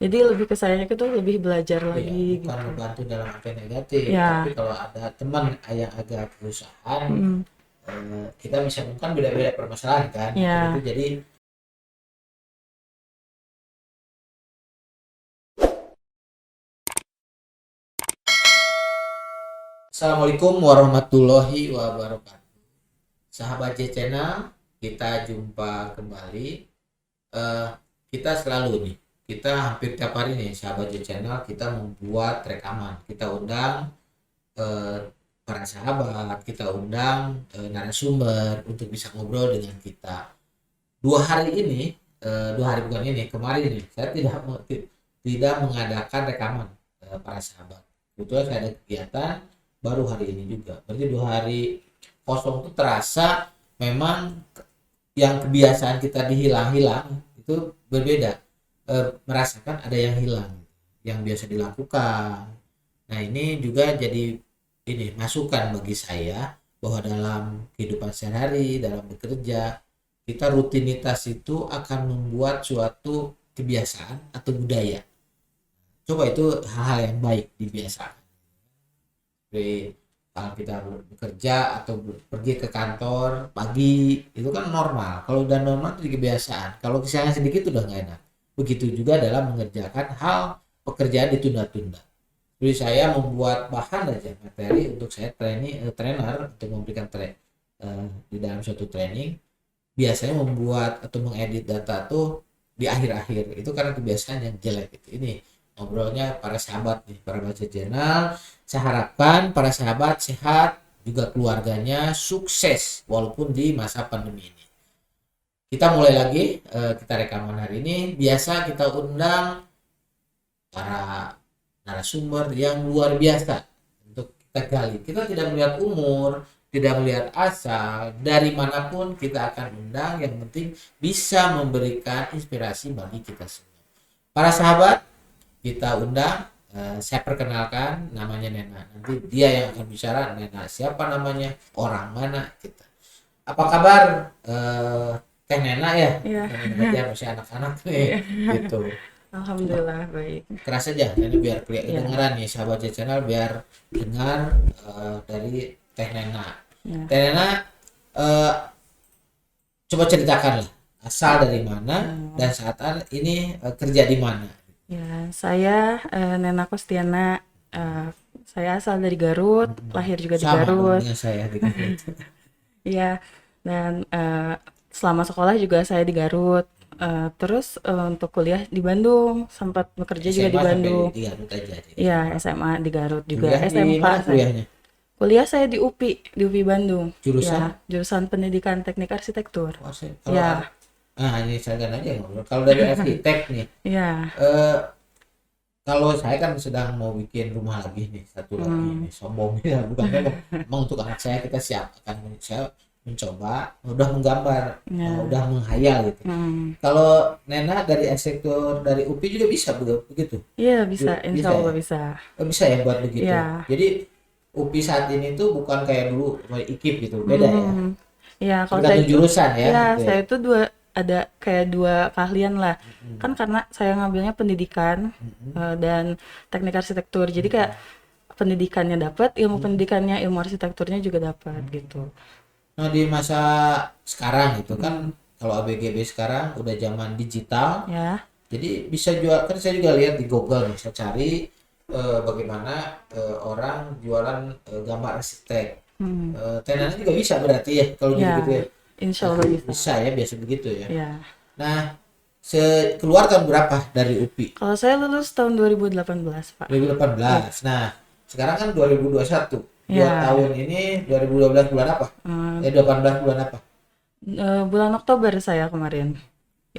Jadi lebih ke sayanya itu lebih belajar Iya, lagi bukan gitu. membantu dalam apa yang negatif, tapi Ya, kalau ada teman yang agak perusahaan, mm, kita bisa bukan beda-beda permasalahan kan, akhirnya itu ya. jadi. Assalamualaikum warahmatullahi wabarakatuh. Sahabat J Channel, kita jumpa kembali. Eh, kita selalu nih, kita hampir tiap hari nih sahabat J Channel kita membuat rekaman. Kita undang eh, para sahabat, kita undang narasumber untuk bisa ngobrol dengan kita. 2 hari ini, 2 hari bukan ini, kemarin ini saya tidak mengadakan rekaman para sahabat. Kebetulan saya ada kegiatan baru hari ini juga. Berarti 2 hari kosong itu terasa memang yang kebiasaan kita dihilang-hilang itu berbeda. Merasakan ada yang hilang, yang biasa dilakukan. Nah ini juga jadi ini masukan bagi saya bahwa dalam kehidupan sehari-hari, dalam bekerja, kita rutinitas itu akan membuat suatu kebiasaan atau budaya. Coba itu hal-hal yang baik dibiasakan. Seperti kalau kita bekerja atau pergi ke kantor pagi itu kan normal. Kalau udah normal itu kebiasaan. Kalau kesiangan sedikit udah nggak enak. Begitu juga dalam mengerjakan hal pekerjaan ditunda-tunda. Jadi saya membuat bahan aja materi untuk saya trainer untuk memberikan di dalam suatu training. Biasanya membuat atau mengedit data tuh di akhir-akhir itu karena kebiasaan yang jelek itu. Ini ngobrolnya para sahabat nih, para baca jurnal. Saya harapkan para sahabat sehat, juga keluarganya sukses walaupun di masa pandemi ini. Kita mulai lagi, kita rekaman hari ini. Biasa kita undang para narasumber yang luar biasa untuk kita gali. Kita tidak melihat umur, tidak melihat asal, dari manapun kita akan undang, yang penting bisa memberikan inspirasi bagi kita semua. Para sahabat, kita undang, saya perkenalkan namanya Nena. Nanti dia yang akan bicara. Nena siapa namanya, orang mana kita. Apa kabar Teh Nena ya? Iya, Ya masih anak-anak nih iya. gitu. Alhamdulillah baik. Keras aja ini biar Ya, kedengeran nih sahabat channel, biar dengar dari Teh Nena. ya, Teh Nena, eh, coba ceritakan lah asal dari mana dan ya. saat ini kerja di mana. Ya, saya Nena Kostiana. eh, saya asal dari Garut, lahir juga di Sama dong Garut. dengan saya di Garut. Iya, dan selama sekolah juga saya di Garut. Terus untuk kuliah di Bandung, sempat bekerja juga di SMA sampai Bandung. di Garut aja di Iya, SMA. SMA di Garut juga. Kuliah di SMK mana saya. kuliahnya? Kuliah saya di UPI Bandung. Jurusan. Ya, jurusan Pendidikan Teknik Arsitektur. Wah, kalau Ya, ini saya aja ngobrol kalau dari arsitek nih, ya. eh, kalau saya kan sedang mau bikin rumah lagi nih, satu lagi Hmm, nih, sombong ya, bukan sombong. Emang untuk anak saya kita siap akan saya mencoba, udah menggambar, ya. udah menghayal gitu. Hmm. Kalau Nena dari arsitektur dari UPI juga bisa begitu, Iya, bisa. Insya bisa ya. Allah bisa. Bisa ya buat begitu. Ya. Jadi UPI saat ini tuh bukan kayak dulu kayak IKIP gitu, beda ya. Hmm. Ya, kalau saya Tergantung itu, jurusan ya ya, gitu ya. saya itu ada kayak dua keahlian lah. Mm-mm. Kan karena saya ngambilnya pendidikan Mm-mm. dan teknik arsitektur. Jadi kayak Mm-mm. pendidikannya dapat, ilmu Mm-mm. pendidikannya, ilmu arsitekturnya juga dapat gitu. Nah di masa sekarang itu kan, Hmm. kalau ABGB sekarang udah zaman digital. Ya, Jadi bisa jual, kan saya juga lihat di Google nih, saya cari bagaimana orang jualan gambar arsitek. hmm. Tenannya juga bisa berarti ya kalau gitu-gitu Ya, ya. insya Nah, Allah bisa. bisa ya, biasa begitu ya. Ya, Nah, keluar tahun berapa dari UPI? kalau saya lulus tahun 2018, Pak. Ya, 2018. Nah, sekarang kan 2021. Dua ya. tahun ini 2012 bulan apa? Hmm, 18 bulan apa? bulan Oktober saya kemarin.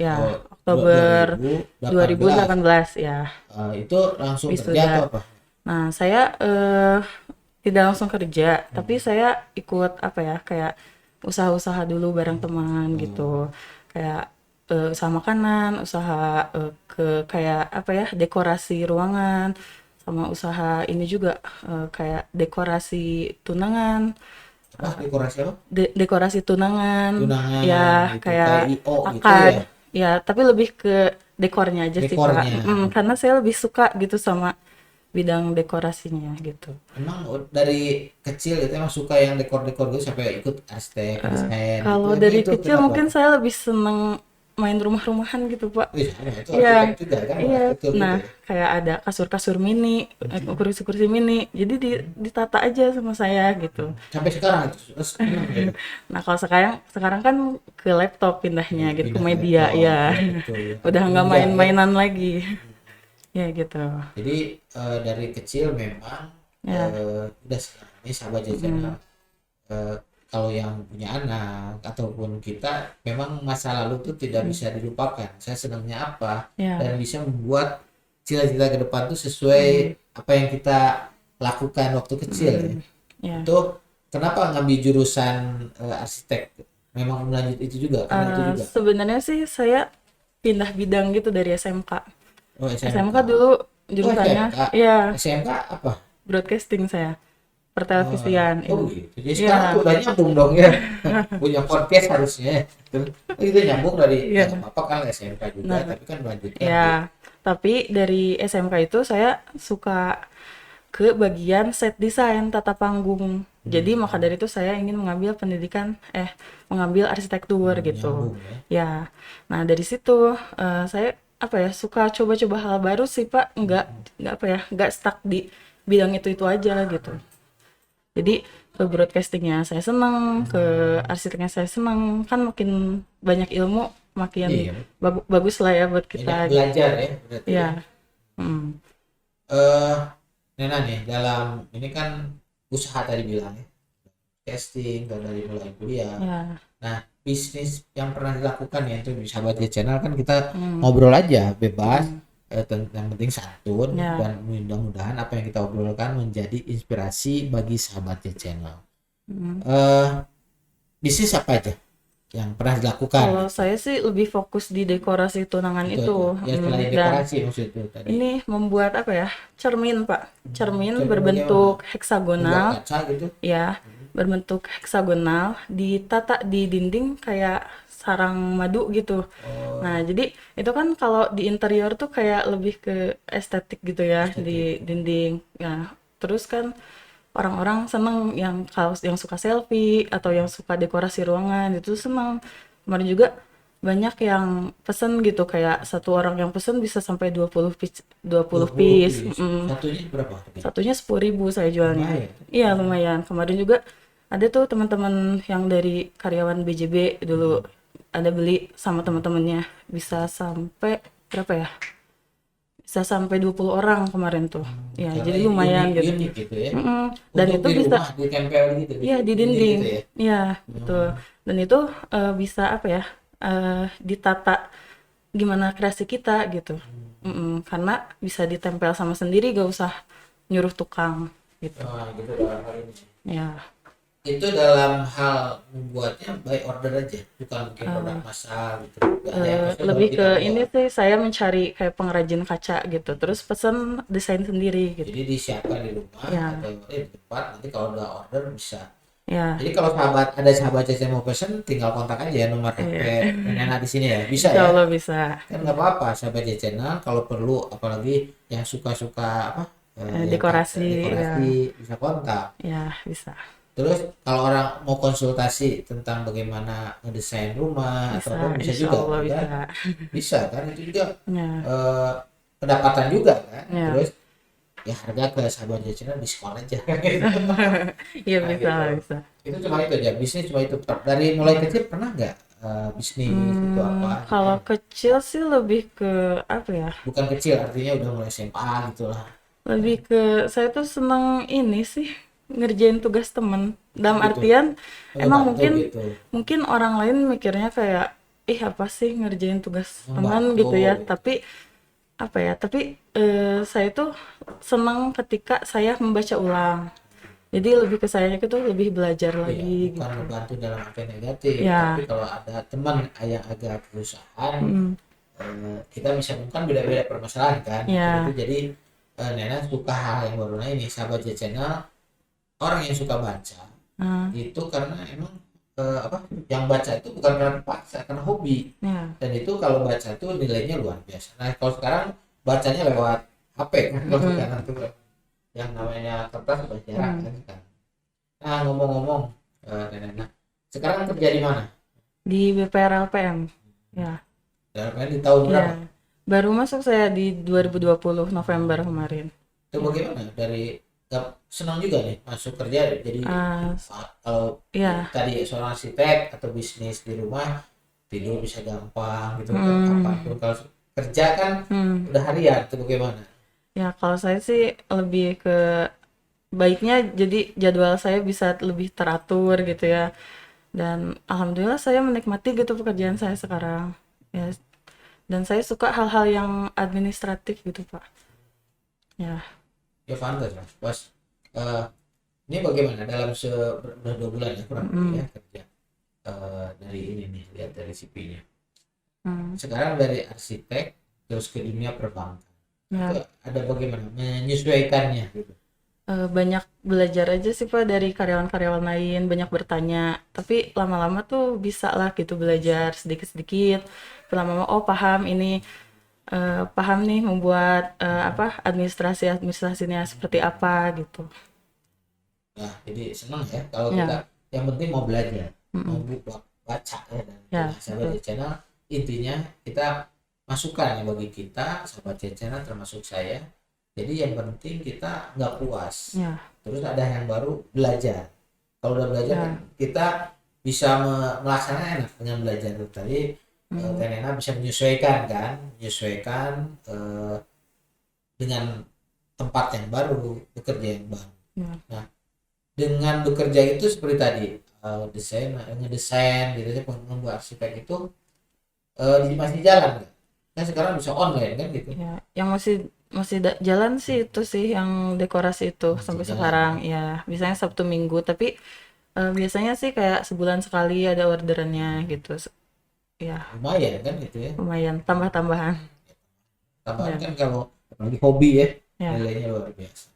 Oh, Ya, Oktober 2018. 2018 ya, Itu langsung kerja atau wisuda. apa? Nah, saya tidak langsung kerja, tapi saya ikut apa ya, kayak usaha-usaha dulu bareng teman Oh, gitu. Kayak usaha makanan, usaha kayak apa ya, dekorasi ruangan, sama usaha ini juga kayak dekorasi tunangan, apa dekorasi apa? dekorasi tunangan, Tunangan ya gitu kayak kayak IO gitu ya. akad, ya tapi lebih ke dekornya aja sih Pak. dekornya. Karena saya lebih suka gitu sama bidang dekorasinya gitu. Emang dari kecil itu emang suka yang dekor-dekor gitu sampai ikut arsitek, desain gitu. Kalau Emang dari itu kecil kenapa mungkin tuh? saya lebih seneng main rumah-rumahan gitu Pak. Wih, sama itu arsitek Iya, juga kan, iya. arsitektur gitu Nah, ya. kayak ada kasur-kasur mini, kursi-kursi mini. Jadi ditata aja sama saya gitu. Sampai sekarang itu terus seneng gitu. Nah, kalau sekarang sekarang kan ke laptop pindahnya gitu, ke Pindah ke media laptop, ya. ya betul ya. Udah Agak nggak menunjang ya. main-mainan lagi. Ya gitu. Jadi dari kecil memang Ya. udah senang ini sahabat jajanan. Eh, Kalau yang punya anak ataupun kita memang masa lalu tuh tidak Mm, bisa dilupakan. Saya senangnya apa ya. dan bisa membuat cita-cita ke depan tuh sesuai Mm, apa yang kita lakukan waktu kecil ya. ya. Itu kenapa ngambil jurusan arsitek? Memang melanjut itu juga karena itu juga. Sebenarnya sih saya pindah bidang gitu dari SMK. Oh SMK. SMK dulu Oh jurusannya SMK. ya SMK apa? broadcasting saya, Oh, pertelevisian. oh gitu. Jadi sekarang tuh Ya, udah nyambung dong ya. Punya podcast harusnya. Itu nyambung dari ya nggak iya. apa-apa kan SMK juga, Nah, tapi kan melanjutkan di ya. Tapi dari SMK itu saya suka ke bagian set desain tata panggung. Jadi maka hmm, dari itu saya ingin mengambil mengambil arsitektur gitu. nyambung ya. Ya. Nah, dari situ saya apa ya, suka coba-coba hal baru sih, Pak. Enggak apa ya, enggak stuck di bidang itu aja gitu. Jadi ke broadcastingnya saya seneng, ke arsiteknya saya seneng, kan makin banyak ilmu, makin Iya, bagus lah ya buat banyak kita gitu. belajar ya berarti ya. Ya, mm, Eh, Nena nih dalam ini kan usaha tadi bilang ya, casting dan dari mulai kuliah. ya, Nah, bisnis yang pernah dilakukan ya itu di Sahabat Channel kan kita mm, ngobrol aja bebas, mm, yang penting santun ya, dan mudah-mudahan apa yang kita obrolkan menjadi inspirasi bagi Sahabat Channel. mm. Eh, Bisnis apa aja yang pernah dilakukan Kalau gitu? saya sih lebih fokus di dekorasi tunangan Itu itu, aja. Ya selain dan dekorasi maksud itu tadi. ini membuat apa ya, cermin Pak, cermin Contohnya bagaimana? berbentuk Membuat heksagonal, kaca gitu. ya, berbentuk heksagonal, ditata di dinding kayak sarang madu gitu. Nah, Oh, jadi itu kan kalau di interior tuh kayak lebih ke estetik gitu ya estetik. di dinding. Nah, terus kan orang-orang seneng yang kalau yang suka selfie atau yang suka dekorasi ruangan itu seneng. Kemarin juga banyak yang pesen gitu, kayak satu orang yang pesen bisa sampai 20 piece, 20 20 piece. piece. Satunya berapa harganya? Satunya 10.000 saya jualnya. Lumayan. Iya lumayan. Kemarin juga ada tuh teman-teman yang dari karyawan BJB dulu, ada beli sama teman-temannya, bisa sampai berapa ya? Bisa sampai 20 orang kemarin tuh. Ya, Karena jadi ini lumayan unik, gitu. unik gitu ya. Dan Untuk itu di bisa, rumah ditempel gitu di iya, di dinding dinding. gitu ya. Iya, betul. Hmm. Dan itu bisa apa ya? Ditata gimana kreasi kita gitu. Karena bisa ditempel sama sendiri, gak usah nyuruh tukang gitu. Nah, gitu dalam hal ini. Ya, Itu dalam hal membuatnya by order aja, bukan bikin produk massal gitu. Nggak ada yang pesen baru lebih kita ke ini buat. sih, saya mencari kayak pengrajin kaca gitu. Terus pesen desain sendiri gitu. Jadi disiapkan di rumah Ya, atau di tempat, nanti kalau udah order bisa. ya, Jadi kalau sahabat Cece mau pesen, tinggal kontak aja ya nomor HP iya. Nena di sini ya, bisa Insya ya. Allah bisa. Kan nggak apa-apa sahabat Cece kalau perlu apalagi yang suka-suka apa yang Dekorasi, ya, dekorasi bisa kontak. ya bisa. Terus kalau orang mau konsultasi tentang bagaimana ngedesain rumah atau Bisa, apa bisa insya juga Allah kan? bisa. Bisa kan itu juga Ya, eh, pendapatan juga kan. ya, Terus ya harga ke sahabat Cece diskon aja. iya Nah, bisa, gitu. bisa. Itu cuma itu aja, bisnis cuma itu. Dari mulai kecil pernah nggak bisnis itu apa gitu? Kalau kecil sih lebih ke apa ya? Bukan kecil, artinya udah mulai SMA gitu lah. Lebih ke saya tuh seneng ini sih, ngerjain tugas temen. Dalam Gitu. artian emang Ngebantu mungkin gitu. mungkin orang lain mikirnya kayak ih apa sih ngerjain tugas teman Ngebantu gitu ya. gitu. Tapi apa ya? Tapi saya tuh seneng ketika saya membaca ulang. Jadi lebih ke saya itu lebih belajar Iya, lagi bukan gitu. ngebantu dalam arti negatif, tapi Ya, kalau ada teman yang agak perusahaan, mm, kita bisa bukan beda-beda permasalahan kan. Itu ya, jadi Nena suka hal yang baru. Nah ini sahabat J Channel orang yang suka baca ah, itu karena emang yang baca itu bukan karena terpaksa, karena hobi. Ya. Dan itu kalau baca itu nilainya luar biasa. Nah kalau sekarang bacanya lewat HP kan, kalau sekarang tuh yang namanya kertas udah jarang kan sekarang. Nah ngomong-ngomong, Nena, sekarang kerja di mana? Di BPR LPM. Ya. Dan di tahun berapa? Ya. Baru masuk saya di 2020 November kemarin. Itu bagaimana dari senang juga nih masuk kerja jadi Ah, kalau ya. tadi seorang arsitek atau bisnis di rumah tidur bisa gampang gitu kan Hmm. kapanpun. Kalau kerja kan Hmm. udah harian itu bagaimana? Ya, kalau saya sih lebih ke baiknya jadi jadwal saya bisa lebih teratur gitu ya. Dan alhamdulillah saya menikmati gitu pekerjaan saya sekarang. Ya, dan saya suka hal-hal yang administratif gitu, Pak. Ya. Ya pantas mas. Pas eh, ini bagaimana dalam udah 2 bulan ya kurang lebih ya kerja dari ini nih lihat dari CV-nya. Hmm. Sekarang dari arsitek terus ke dunia perbankan. Ya. Itu ada bagaimana menyesuaikannya gitu. Banyak belajar aja sih Pak dari karyawan-karyawan lain, banyak bertanya. Tapi lama-lama tuh bisa lah gitu belajar sedikit-sedikit. Lama-lama oh paham ini, paham nih membuat apa administrasinya seperti apa gitu. Nah, jadi senang ya kalau Ya. kita yang penting mau belajar, mau Mm-mm. baca ya dan Ya, itulah sahabat betul. channel intinya kita masukan ya bagi kita sahabat channel termasuk saya. Jadi yang penting kita nggak puas. Ya. Terus ada yang baru belajar. Kalau udah belajar Ya. kan kita bisa melaksanakan enak dengan belajar itu tadi. Teh Nena bisa menyesuaikan kan, menyesuaikan dengan tempat yang baru, bekerja yang baru. Ya. Nah, dengan bekerja itu seperti tadi ngedesain gitu ya membuat arsitek itu masih jalan nggak? Kan sekarang bisa online kan gitu. Ya, yang masih masih jalan sih itu sih yang dekorasi itu Masih sampai jalan. sekarang. Ya, biasanya Sabtu Minggu, tapi biasanya sih kayak sebulan sekali ada orderannya gitu. Ya, Lumayan kan gitu ya. lumayan tambah-tambahan. Tambahan Ya. kan kalau apalagi hobi ya Ya. nilainya luar biasa.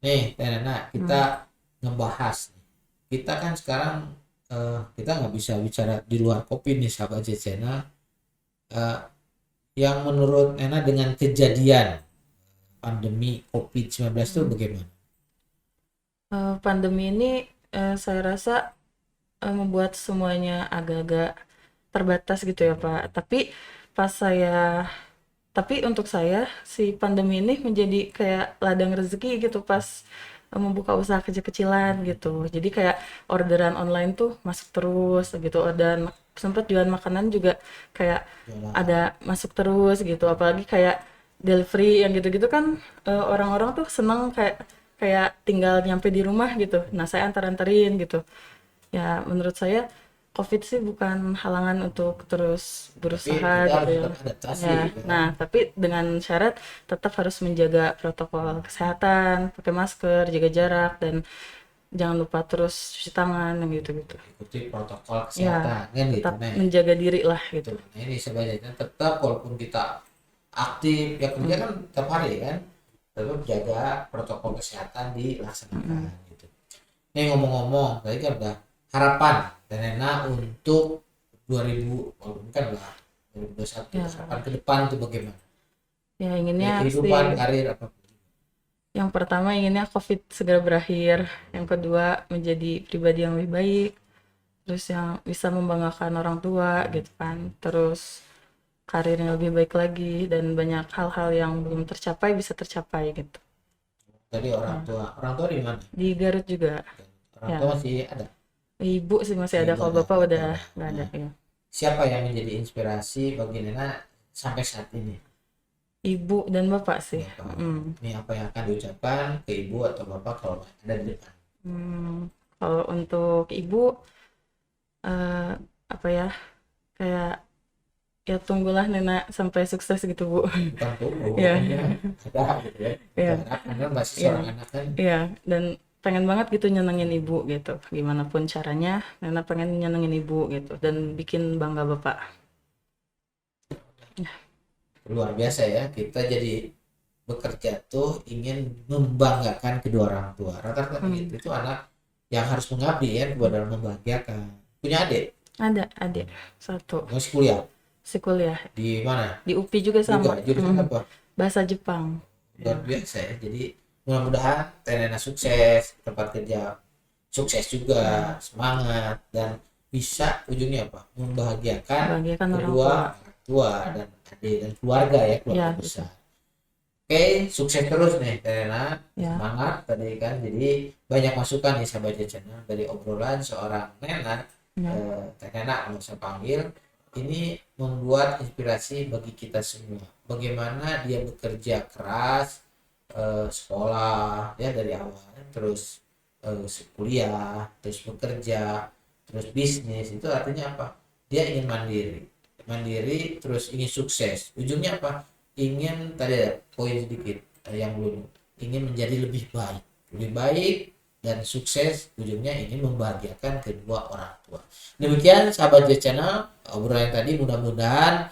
Nih, Nana, kita ngebahas nih. Kita kan sekarang kita nggak bisa bicara di luar kopi nih sahabat Cecena. Yang menurut Nena dengan kejadian pandemi COVID-19 itu bagaimana? Pandemi ini saya rasa membuat semuanya agak-agak terbatas gitu ya Pak. Pas saya tapi untuk saya si pandemi ini menjadi kayak ladang rezeki gitu pas membuka usaha kecil-kecilan gitu. Jadi kayak orderan online tuh masuk terus gitu. Dan sempat jualan makanan juga kayak Jualan. ada masuk terus gitu. Apalagi kayak delivery yang gitu-gitu kan orang-orang tuh seneng kayak kayak tinggal nyampe di rumah gitu. Nah, saya antar-anterin gitu. Ya, menurut saya COVID sih bukan halangan untuk terus Tapi berusaha kita gitu harus ya. tetap adaptasi Ya, kan? nah tapi dengan syarat tetap harus menjaga protokol kesehatan, pakai masker, jaga jarak, dan jangan lupa terus cuci tangan, yang gitu-gitu. Ikuti protokol Ya, kesehatan kan gitu tetap nih. menjaga diri lah gitu. Nah ini sebenarnya tetap walaupun kita aktif ya kerja kan tiap hari kan tetap jaga protokol kesehatan dilaksanakan gitu. Nih ngomong-ngomong tadi kan udah harapan Nena untuk 2000 walaupun kan lah 2021 Ya. harapan ke depan tuh bagaimana? Ya, Ya, inginnya sih kehidupan karir apa? yang pertama inginnya COVID segera berakhir, yang kedua menjadi pribadi yang lebih baik, terus yang bisa membanggakan orang tua gitu kan, terus karir yang lebih baik lagi, dan banyak hal-hal yang belum tercapai bisa tercapai gitu. Tadi orang tua di mana? Di Garut juga. Orang Ya. tua masih ada. Ibu sih masih ada, Ibu kalau ada, bapak bapak udah ada. nggak ada Nah. ya. Siapa yang menjadi inspirasi bagi Nena sampai saat ini? Ibu dan bapak sih. Bapak. Hmm. Ini apa yang akan diucapkan ke ibu atau bapak kalau ada di depan? Kalau untuk ibu apa ya, kayak ya tunggulah Nena sampai sukses gitu Bu. Bukan tunggu, Iya. ada gitu ya. Iya. Karena masih Iya. seorang anak kan. Iya, dan pengen banget gitu nyenengin ibu gitu. Gimana pun caranya, Nena pengen nyenengin ibu gitu dan bikin bangga bapak. Luar biasa ya, kita jadi bekerja tuh ingin membanggakan kedua orang tua. Rata-rata begitu itu anak yang harus mengabdi ya kepada membahagiakan. punya adik Ada adik satu, masih kuliah si kuliah di mana di UPI juga juga sama. jurusan apa Bahasa Jepang. luar biasa ya. Jadi mudah-mudahan Tenena sukses, tempat kerja sukses juga, semangat dan bisa ujungnya apa? Membahagiakan Membahagiakan orang kedua tua. orang tua dan adik dan keluarga ya, keluarga Ya, besar. Oke, sukses terus nih Tenena. Ya. Semangat tadi kan. Jadi banyak masukan nih sahabat channel dari obrolan seorang Nena, Ya. Tenena kalau saya panggil. Ini membuat inspirasi bagi kita semua. Bagaimana dia bekerja keras, sekolah ya dari awal, terus kuliah, terus bekerja, terus bisnis. Itu artinya apa? Dia ingin mandiri, terus ingin sukses. Ujungnya apa? Ingin tadi ada poin sedikit yang belum, ingin menjadi lebih baik dan sukses, ujungnya ingin membahagiakan kedua orang tua. Demikian sahabat J Channel, obrolan tadi mudah-mudahan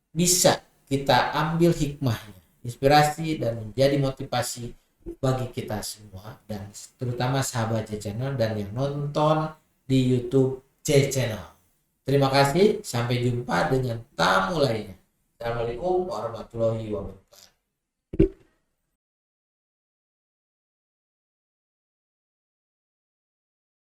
bisa kita ambil hikmahnya, inspirasi dan menjadi motivasi bagi kita semua dan terutama sahabat J Channel dan yang nonton di YouTube J Channel. Terima kasih, sampai jumpa dengan tamu lainnya. Assalamualaikum warahmatullahi wabarakatuh.